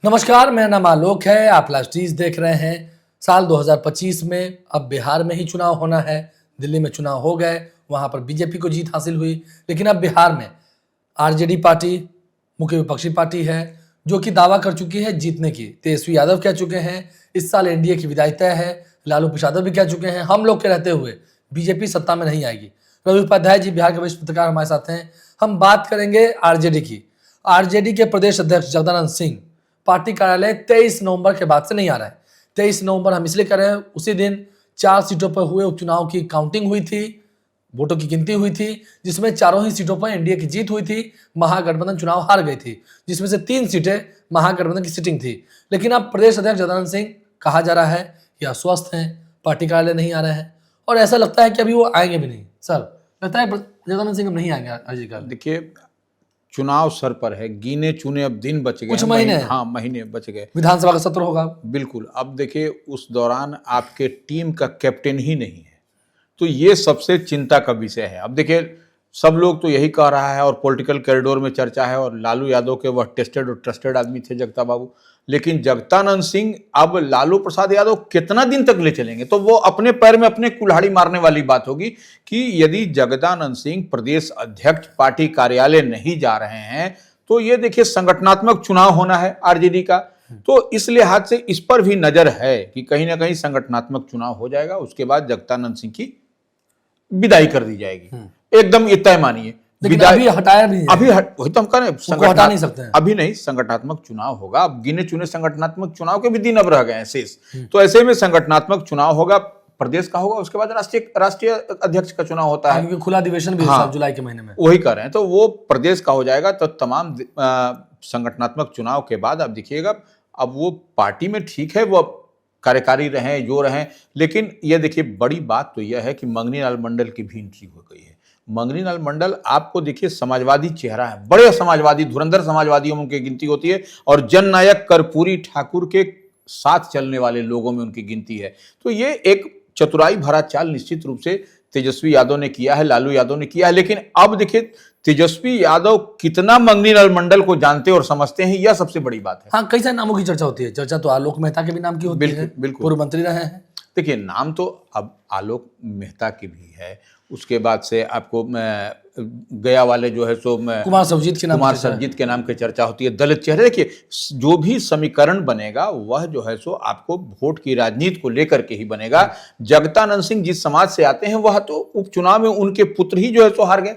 नमस्कार, मेरा नाम आलोक है। आप लाइव टीज देख रहे हैं। साल 2025 में अब बिहार में ही चुनाव होना है। दिल्ली में चुनाव हो गए, वहां पर बीजेपी को जीत हासिल हुई, लेकिन अब बिहार में आरजेडी पार्टी मुख्य विपक्षी पार्टी है जो कि दावा कर चुकी है जीतने की। तेजस्वी यादव कह चुके हैं इस साल एनडीए की विदाई तय है। लालू प्रसाद भी कह चुके हैं हम लोग के रहते हुए बीजेपी सत्ता में नहीं आएगी। रवि उपाध्याय जी बिहार के वरिष्ठ पत्रकार हमारे साथ हैं। हम बात करेंगे आरजेडी की। आरजेडी के प्रदेश अध्यक्ष जगदानंद सिंह पार्टी कार्यालय 23 नवंबर के बाद से नहीं आ रहा है। 23 नवंबर हम इसलिए कर रहे हैं, उसी दिन 4 सीटों पर हुए उपचुनाव की काउंटिंग हुई थी, वोटों की गिनती हुई थी, जिसमें चारों ही सीटों पर एनडीए की जीत हुई थी। महागठबंधन चुनाव हार गई थी, जिसमें से 3 सीटें महागठबंधन की सिटिंग थी। लेकिन अब प्रदेश अध्यक्ष जगदानंद सिंह कहा जा रहा है कि अस्वस्थ हैं, पार्टी कार्यालय नहीं आ रहे हैं और ऐसा लगता है कि अभी वो आएंगे भी नहीं। सर, लगता है जगदानंद सिंह अब नहीं आएंगे अर्जी कार्यालय? देखिए, चुनाव सर पर है, गिने चुने अब दिन बच गए, कुछ महीने, हाँ महीने बच गए। विधानसभा का सत्र होगा बिल्कुल। अब देखिए, उस दौरान आपके टीम का कैप्टन ही नहीं है, तो ये सबसे चिंता का विषय है। अब देखिए, सब लोग तो यही कह रहा है और पॉलिटिकल कॉरिडोर में चर्चा है, और लालू यादव के वह टेस्टेड और ट्रस्टेड आदमी थे जगता बाबू, लेकिन जगदानंद सिंह अब लालू प्रसाद यादव कितना दिन तक ले चलेंगे? तो वो अपने पैर में अपने कुल्हाड़ी मारने वाली बात होगी कि यदि जगदानंद सिंह प्रदेश अध्यक्ष पार्टी कार्यालय नहीं जा रहे हैं तो ये देखिए संगठनात्मक चुनाव होना है आरजेडी का, तो इस लिहाज से इस पर भी नजर है कि कहीं ना कहीं संगठनात्मक चुनाव हो जाएगा, उसके बाद जगदानंद सिंह की विदाई कर दी जाएगी। एकदम ये तय मानिए। अभी हटाया भी अभी वही तो हम कह रहे हैं, हटा नहीं सकते हैं। अभी नहीं, संगठनात्मक चुनाव होगा। अब गिने चुने संगठनात्मक चुनाव के भी दिन अब रह गए हैं शेष, तो ऐसे में संगठनात्मक चुनाव होगा, प्रदेश का होगा, उसके बाद राष्ट्रीय अध्यक्ष का चुनाव होता है, खुला अधिवेशन भी है जुलाई के महीने में, वही कर रहे हैं, तो वो प्रदेश का हो जाएगा। तो तमाम संगठनात्मक चुनाव के बाद अब देखिएगा, अब वो पार्टी में ठीक है, वो कार्यकारी रहे जो रहे, लेकिन ये देखिए बड़ी बात तो यह है कि मंगनी लाल मंडल की भी एंट्री हो गई है। मंगनी लाल मंडल आपको देखिए समाजवादी चेहरा है, बड़े समाजवादी, धुरंधर समाजवादियों में उनकी गिनती होती है, और जननायक कर्पूरी ठाकुर के साथ चलने वाले लोगों में उनकी गिनती है। तो ये एक चतुराई भरा चाल निश्चित रूप से तेजस्वी यादव ने किया है, लालू यादव ने किया है, लेकिन अब देखिए तेजस्वी यादव कितना मंगनी लाल मंडल को जानते और समझते हैं, यह सबसे बड़ी बात है। हाँ, कई सारे नामों की चर्चा होती है। चर्चा तो आलोक मेहता के भी नाम की होती है, बिल्कुल, पूर्व मंत्री रहे हैं। देखिए, नाम तो अब आलोक मेहता की भी है, उसके बाद से आपको गया वाले जो है सो कुमार सर्वजीत के नाम की चर्चा होती है। दलित चेहरे, देखिए जो भी समीकरण बनेगा वह जो है सो आपको वोट की राजनीति को लेकर के ही बनेगा। जगदानंद सिंह जिस समाज से आते हैं वह तो उपचुनाव में उनके पुत्र ही जो है सो हार गए।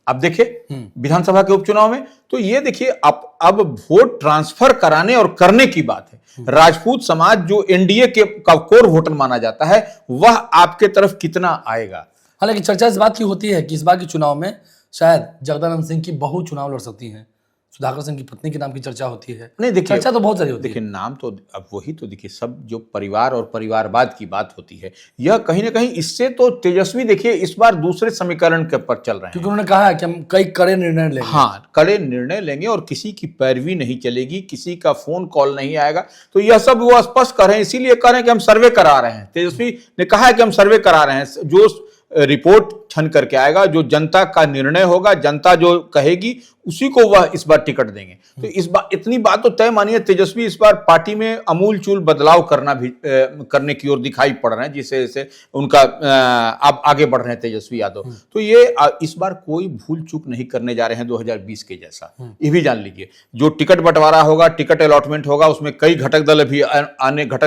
अब देखिए विधानसभा के उपचुनाव में, तो ये देखिए अब वोट ट्रांसफर कराने और करने की बात है। राजपूत समाज जो एनडीए के का कोर वोटर माना जाता है, वह आपके तरफ कितना आएगा। हालांकि चर्चा इस बात की होती है कि इस बार के चुनाव में शायद जगदानंद सिंह की बहू चुनाव लड़ सकती हैं। सुधाकर सिंह की पत्नी के नाम की चर्चा होती है। नहीं, देखिए चर्चा तो बहुत सारी होती है। देखिए, नाम तो अब वही तो देखिए, सब जो परिवार और परिवारवाद की बात होती है, यह कहीं ना कहीं इससे तो तेजस्वी देखिए इस बार दूसरे समीकरण के पर चल रहे हैं, क्योंकि उन्होंने कहा है कि हम कई कड़े निर्णय लेंगे। हाँ, कड़े निर्णय लेंगे और किसी की पैरवी नहीं चलेगी, किसी का फोन कॉल नहीं आएगा। तो यह सब वो स्पष्ट कर रहे हैं, इसीलिए कह रहे हैं कि हम सर्वे करा रहे हैं। तेजस्वी ने कहा है कि हम सर्वे करा रहे हैं, जो रिपोर्ट छन करके आएगा, जो जनता का निर्णय होगा, जनता जो कहेगी उसी को वह इस बार टिकट देंगे। तो इस बार इतनी बात तो तय मानिए, तेजस्वी इस बार पार्टी में अमूल चूल बदलाव करने की ओर दिखाई पड़ रहे हैं, जिससे से उनका अब आगे बढ़ रहे हैं तेजस्वी यादव। तो ये इस बार कोई भूल चूक नहीं करने जा रहे हैं 2020 के जैसा, ये भी जान लीजिए। जो टिकट बंटवारा होगा, टिकट अलॉटमेंट होगा, उसमें कई घटक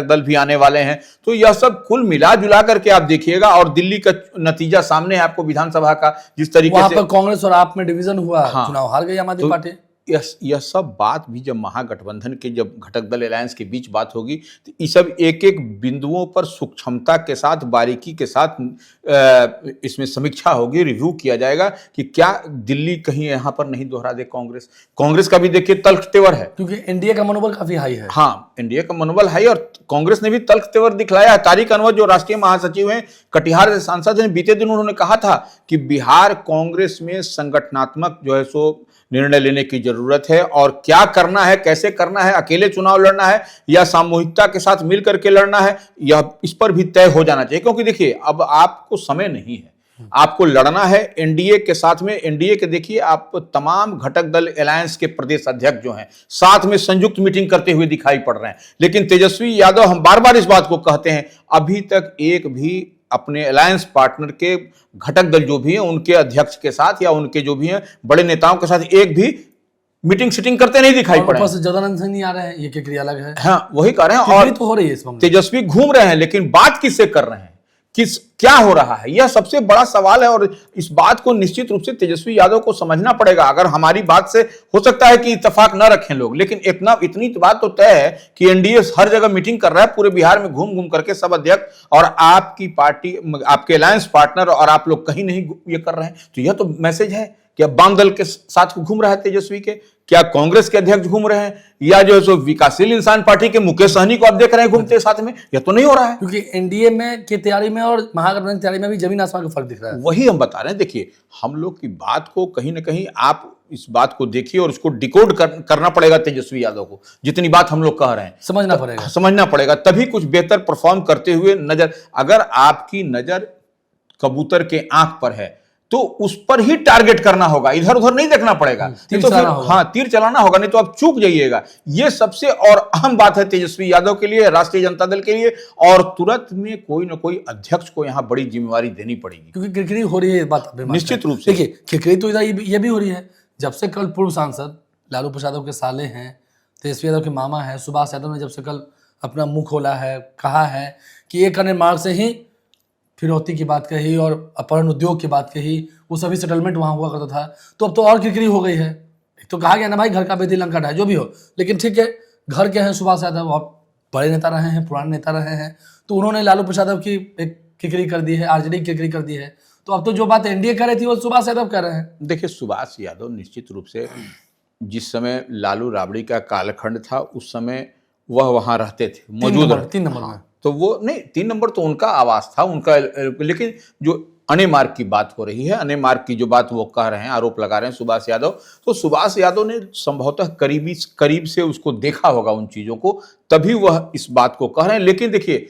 दल भी आने वाले हैं। तो यह सब कुल मिला जुला करके आप देखिएगा, और दिल्ली का नतीजा सामने है आपको विधानसभा का, जिस तरीके से कांग्रेस और आप में डिवीजन हुआ, चुनाव हार गई आम आदमी पार्टी। यह सब बात भी जब महागठबंधन के जब घटक दल अलायंस के बीच बात होगी, तो ये सब एक एक बिंदुओं पर सूक्ष्मता के साथ, बारीकी के साथ इसमें समीक्षा होगी, रिव्यू किया जाएगा कि क्या दिल्ली कहीं यहाँ पर नहीं दोहरा दे कांग्रेस का भी देखिए तल्ख तेवर है, क्योंकि एनडीए का मनोबल काफी हाई है। हाँ, एनडीए का मनोबल हाई, और कांग्रेस ने भी तल्ख तेवर दिखलाया है। तारिक अनवर जो राष्ट्रीय महासचिव हैं, कटिहार से सांसद हैं, बीते दिन उन्होंने कहा था कि बिहार कांग्रेस में संगठनात्मक जो है सो निर्णय लेने की जरूरत है, और क्या करना है, कैसे करना है, अकेले चुनाव लड़ना है या सामूहिकता के साथ मिलकर के लड़ना है, यह इस पर भी तय हो जाना चाहिए। क्योंकि देखिए, अब आपको समय नहीं है, आपको लड़ना है एनडीए के साथ में। एनडीए के देखिए आप तमाम घटक दल अलायंस के प्रदेश अध्यक्ष जो हैं साथ में संयुक्त मीटिंग करते हुए दिखाई पड़ रहे हैं, लेकिन तेजस्वी यादव, हम बार बार इस बात को कहते हैं, अभी तक एक भी अपने अलायंस पार्टनर के घटक दल जो भी हैं उनके अध्यक्ष के साथ या उनके जो भी हैं बड़े नेताओं के साथ एक भी मीटिंग शिटिंग करते नहीं दिखाई पड़े। ऊपर से जगदानंद सिंह नहीं आ रहे हैं, ये क्रिया अलग है। हाँ वही कह रहे हैं। और तो हो रही है इस मामले में। तेजस्वी घूम रहे हैं, लेकिन बात किससे कर रहे हैं, किस क्या हो रहा है, यह सबसे बड़ा सवाल है। और इस बात को निश्चित रूप से तेजस्वी यादव को समझना पड़ेगा। अगर हमारी बात से हो सकता है कि इत्तेफाक न रखें लोग, लेकिन इतनी बात तो तय है कि एनडीए हर जगह मीटिंग कर रहा है, पूरे बिहार में घूम घूम करके सब अध्यक्ष और आपकी पार्टी, आपके अलायंस पार्टनर और आप लोग कहीं नहीं ये कर रहे हैं। तो यह तो मैसेज है कि अब वाम दल के साथ घूम रहा है तेजस्वी के, क्या कांग्रेस के अध्यक्ष घूम रहे हैं, या जो है सो विकासशील इंसान पार्टी के मुकेश सहनी को आप देख रहे हैं घूमते साथ में, यह तो नहीं हो रहा है। क्योंकि एनडीए में की तैयारी में और महागठबंधन की तैयारी में भी जमीन आसमान का फर्क दिख रहा है। वही हम बता रहे हैं। देखिए हम लोग की बात को कहीं ना कहीं आप इस बात को देखिए और उसको डिकोड करना पड़ेगा तेजस्वी यादव को। जितनी बात हम लोग कह रहे हैं समझना पड़ेगा, तभी कुछ बेहतर परफॉर्म करते हुए नजर। अगर आपकी नजर कबूतर के आंख पर है तो उस पर ही टारगेट करना होगा, इधर उधर नहीं देखना पड़ेगा। तीर तो चलाना होगा। हाँ तीर चलाना होगा, नहीं तो आप चूक जाइएगा। ये सबसे और अहम बात है तेजस्वी यादव के लिए, राष्ट्रीय जनता दल के लिए। और तुरंत में कोई ना कोई अध्यक्ष को यहां बड़ी जिम्मेवारी देनी पड़ेगी, क्योंकि किरकिरी हो रही है बात निश्चित रूप से। देखिए किरकिरी तो इधर ये भी हो रही है, जब से कल पूर्व सांसद लालू प्रसाद यादव के साले हैं, तेजस्वी यादव के मामा है सुभाष यादव ने जब से कल अपना मुंह खोला है, कहा है कि एक अन्य मार्ग से ही फिरौती की बात कही और अपहरण उद्योग की बात कही, वो सभी सेटलमेंट वहां हुआ करता था। तो अब तो और किरकिरी हो गई है। एक तो कहा गया ना भाई घर का बेदी लंका ढाए, जो भी हो, लेकिन ठीक है घर के हैं सुभाष यादव और बड़े नेता रहे हैं, पुराने नेता रहे हैं, तो उन्होंने लालू प्रसाद यादव की एक किरकिरी कर दी है, आरजेडी की किरकिरी कर दी है। तो अब तो जो बात एनडीए कर रही थी वो सुभाष यादव कर रहे हैं। देखिए सुभाष यादव निश्चित रूप से जिस समय लालू राबड़ी का कालखंड था उस समय वह वहां रहते थे, मौजूद रहे। 3 नंबर में तो वो नहीं, 3 नंबर तो उनका आवास था उनका। लेकिन जो अने मार्ग की बात हो रही है, अने मार्ग की जो बात वो कह रहे हैं, आरोप लगा रहे हैं सुभाष यादव, तो सुभाष यादव ने संभवतः करीब से उसको देखा होगा उन चीजों को, तभी वह इस बात को कह रहे हैं। लेकिन देखिए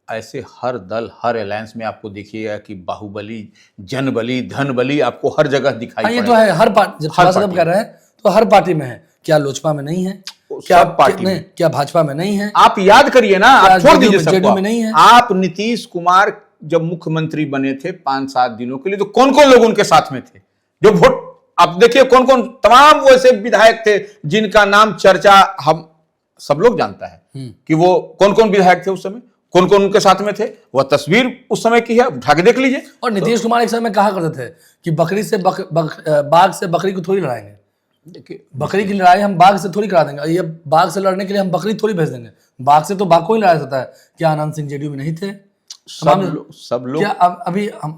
ऐसे हर दल, हर अलायंस में आपको देखिएगा कि बाहुबली, जनबली, धनबली आपको हर जगह दिखाई ये तो है। हर पार्टी, जब सुभाष यादव कर रहे हैं तो हर पार्टी में है। क्या लोजपा में नहीं है? क्या पार्टी में? क्या भाजपा में नहीं है? आप याद करिए ना, आप छोड़ दीजिए सबको, में नहीं है। आप नीतीश कुमार जब मुख्यमंत्री बने थे 5-7 दिनों के लिए, तो कौन कौन लोग उनके साथ में थे जो वोट, आप देखिए कौन कौन, तमाम वो ऐसे विधायक थे जिनका नाम चर्चा हम सब लोग जानता है कि वो कौन कौन विधायक थे उस समय, कौन कौन उनके साथ में थे। वह तस्वीर उस समय की है, उठा के देख लीजिए। और नीतीश कुमार एक समय कहा करते थे कि बकरी से बाघ से बकरी को थोड़ी लड़ाएंगे। देखिए बकरी की लड़ाई हम बाघ से थोड़ी करा देंगे, ये बाघ से लड़ने के लिए हम बकरी थोड़ी भेज देंगे। बाघ से तो बाघ को ही लड़ा सकता है। क्या आनंद सिंह जेडीयू में नहीं थे? सब लोग क्या अभी हम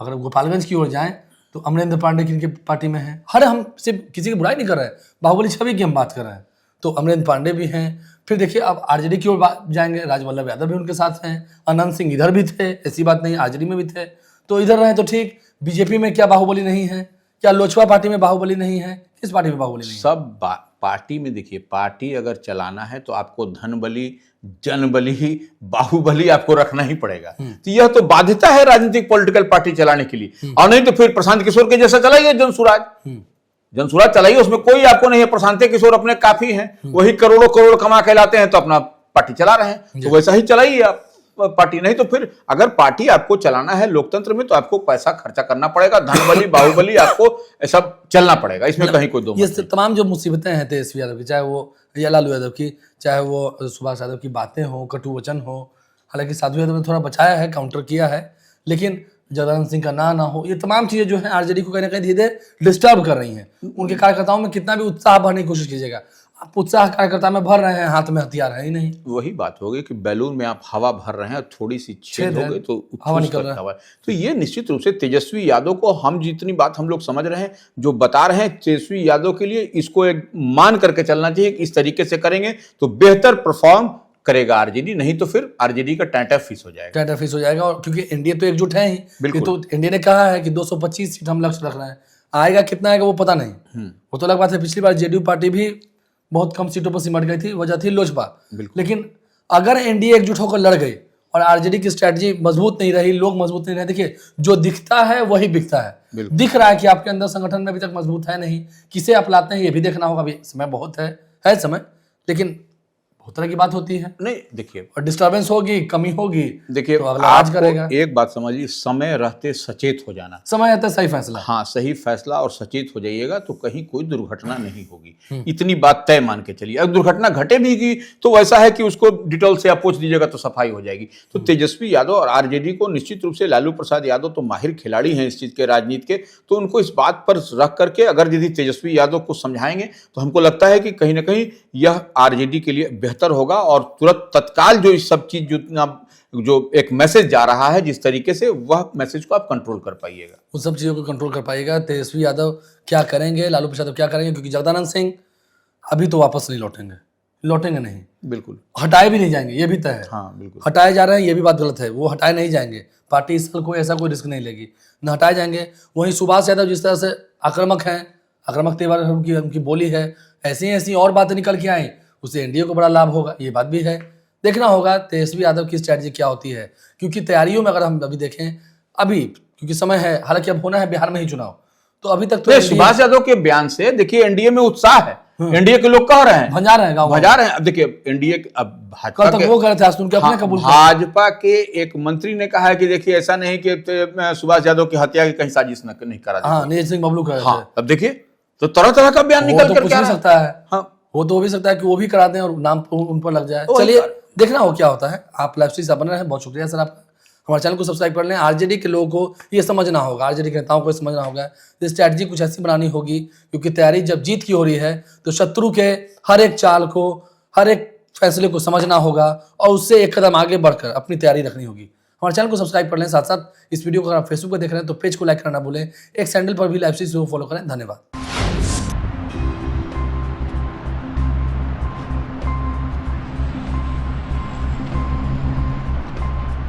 अगर गोपालगंज की ओर जाएं तो अमरेंद्र पांडे की इनके पार्टी में है। हर हम सिर्फ किसी की बुराई नहीं कर रहे हैं, बाहुबली छवि की हम बात कर रहे हैं, तो अमरेंद्र पांडे भी हैं। फिर देखिए अब आरजेडी की ओर जाएंगे, राजवल्लभ यादव भी उनके साथ हैं, अनंत सिंह इधर भी थे, ऐसी बात नहीं, आरजेडी में भी थे, तो इधर रहे तो ठीक। बीजेपी में क्या बाहुबली नहीं है? क्या लोजपा पार्टी में बाहुबली नहीं है? किस पार्टी में बाहुबली नहीं है? सब पार्टी में देखिए, पार्टी अगर चलाना है तो आपको धनबली, जनबली, बाहुबली आपको रखना ही पड़ेगा। तो यह तो बाध्यता है राजनीतिक पॉलिटिकल पार्टी चलाने के लिए। और नहीं तो फिर प्रशांत किशोर के जैसा चलाइए, जनसुराज चलाइए, उसमें कोई आपको नहीं है। प्रशांत किशोर अपने काफी हैं, वही करोड़ों करोड़ कमा के लाते हैं तो अपना पार्टी चला रहे हैं, तो वैसा ही चलाइए आप पार्टी। नहीं तो फिर अगर पार्टी आपको चलाना है लोकतंत्र में तो आपको पैसा खर्चा करना पड़ेगा, धनबली बाहुबली आपको ऐसा चलना पड़ेगा, इसमें कहीं कोई दो ये तमाम जो मुसीबतें हैं तेजस्वी यादव की, चाहे वो या लालू यादव की, चाहे वो सुभाष यादव की बातें हो, कटु वचन हो, हालांकि साधु यादव ने थोड़ा बचाया है, काउंटर किया है, लेकिन जगदानंद सिंह का ना हो, ये तमाम चीजें जो है आरजेडी को कहीं ना कहीं धीरे धीरे डिस्टर्ब कर रही हैं। उनके कार्यकर्ताओं में कितना भी उत्साह भरने की कोशिश कीजिएगा, आप उत्साह कार्यकर्ता में भर रहे हैं, हाथ में हथियार है ही नहीं। वही बात होगी कि बैलून में आप हवा भर रहे हैं, थोड़ी सी छेद हो गई तो हवा निकल रहा है। तो ये निश्चित रूप से तेजस्वी यादव को, हम जितनी बात हम लोग समझ रहे हैं, जो बता रहे हैं तेजस्वी यादव के लिए, इसको एक मान करके चलना चाहिए। इस तरीके से करेंगे तो बेहतर परफॉर्म करेगा आरजेडी, नहीं तो फिर आरजेडी का टाटा फिस हो जाएगा। टाटा फिस हो जाएगा। और क्योंकि एनडीए तो एकजुट है ही, बिल्कुल। तो एनडीए ने कहा है कि 225 सीट हम लक्ष्य रख रहे हैं, आएगा कितना आएगा वो पता नहीं, वो तो अलग बात है। पिछली बार जेडीयू पार्टी भी बहुत कम सीटों पर सिमट गई थी, वजह थी लोजपा। लेकिन अगर एनडीए एकजुट होकर लड़ गई और आरजेडी की स्ट्रैटेजी मजबूत नहीं रही, लोग मजबूत नहीं रहे। देखिए, जो दिखता है वही बिकता है। दिख रहा है कि आपके अंदर संगठन में अभी तक मजबूत है नहीं, किसे आप लाते हैं ये भी देखना होगा। अभी समय बहुत है समय, लेकिन बहुत तरह की बात होती है। नहीं देखिए, और डिस्टर्बेंस होगी, कमी होगी, देखिए तो अगला राज करेगा। आपको एक बात समझिए, समय रहते सचेत हो जाना। समय आता है सही फैसला। हाँ, सही फैसला और सचेत हो जाइएगा तो कहीं कोई दुर्घटना नहीं होगी। इतनी बात तय मान के चलिए। अगर दुर्घटना घटे भी की तो वैसा है कि उसको डिटेल से आप पूछ दीजिएगा तो सफाई हो जाएगी। तो तेजस्वी यादव और आरजेडी को निश्चित रूप से, लालू प्रसाद यादव तो माहिर खिलाड़ी हैं इस चीज के, राजनीति के, तो उनको इस बात पर रख करके अगर यदि तेजस्वी यादव को समझाएंगे तो हमको लगता है कि कहीं ना कहीं यह आरजेडी के लिए बेहतर होगा। और तुरंत तत्काल जो इस सब चीज जो एक मैसेज जा रहा है जिस तरीके से, वह मैसेज को आप कंट्रोल कर पाइएगा, उन सब चीज़ों को कंट्रोल कर पाएगा। तेजस्वी यादव क्या करेंगे, लालू प्रसाद यादव क्या करेंगे, क्योंकि जगदानंद सिंह अभी तो वापस नहीं लौटेंगे नहीं, बिल्कुल हटाए भी नहीं जाएंगे, ये भी तय है। हाँ बिल्कुल, हटाए जा रहे हैं ये भी बात गलत है, वो हटाए नहीं जाएंगे। पार्टी इस साल कोई ऐसा कोई रिस्क नहीं लेगी, न हटाए जाएंगे। वहीं सुभाष यादव जिस तरह से आक्रामक हैं, आक्रामक तेवर उनकी बोली है, ऐसी और बातें निकल के आए, उससे एनडीए को बड़ा लाभ होगा, ये बात भी है। देखना होगा तेजस्वी यादव की स्ट्रैटेजी क्या होती है, क्योंकि तैयारियों में अगर हम अभी देखें, अभी क्योंकि समय है, हालांकि अब होना है बिहार में ही चुनाव, तो अभी तक तो सुभाष यादव के बयान से देखिए एनडीए में उत्साह है। एनडीए के लोग कह रहे हैं, भंजा रहे हैं, भजा रहे हैं। अब देखिए एनडीए, अब कल तक वो कह रहे थे, आज तो उनके अपने कबूल कर। भाजपा के एक मंत्री ने कहा है कि देखिए ऐसा नहीं कि सुभाष यादव की हत्या की कहीं साजिश नहीं करा जाए। हाँ, नीरज सिंह बबलू कह रहे थे। हाँ, अब देखिए तो तरह तरह का बयान निकल कर आ सकता है। हाँ, वो तो हो भी सकता है कि वो भी करा दें और नाम उन पर लग जाए। चलिए देखना हो क्या होता है। आप लाइव स्ट्रीम से बने रहे, बहुत शुक्रिया सर आपका। हमारे चैनल को सब्सक्राइब कर लें। आरजेडी के लोगों को ये समझना होगा, आरजेडी के नेताओं को समझना होगा, ये स्ट्रैटेजी कुछ ऐसी बनानी होगी, क्योंकि तैयारी जब जीत की हो रही है तो शत्रु के हर एक चाल को, हर एक फैसले को समझना होगा और उससे एक कदम आगे बढ़कर अपनी तैयारी रखनी होगी। हमारे चैनल को सब्सक्राइब कर लें। साथ साथ इस वीडियो को अगर आप फेसबुक पर देख रहे हैं तो पेज को लाइक करना भूलें। एक सैंडल पर भी लाइव स्ट्रीम फॉलो करें। धन्यवाद।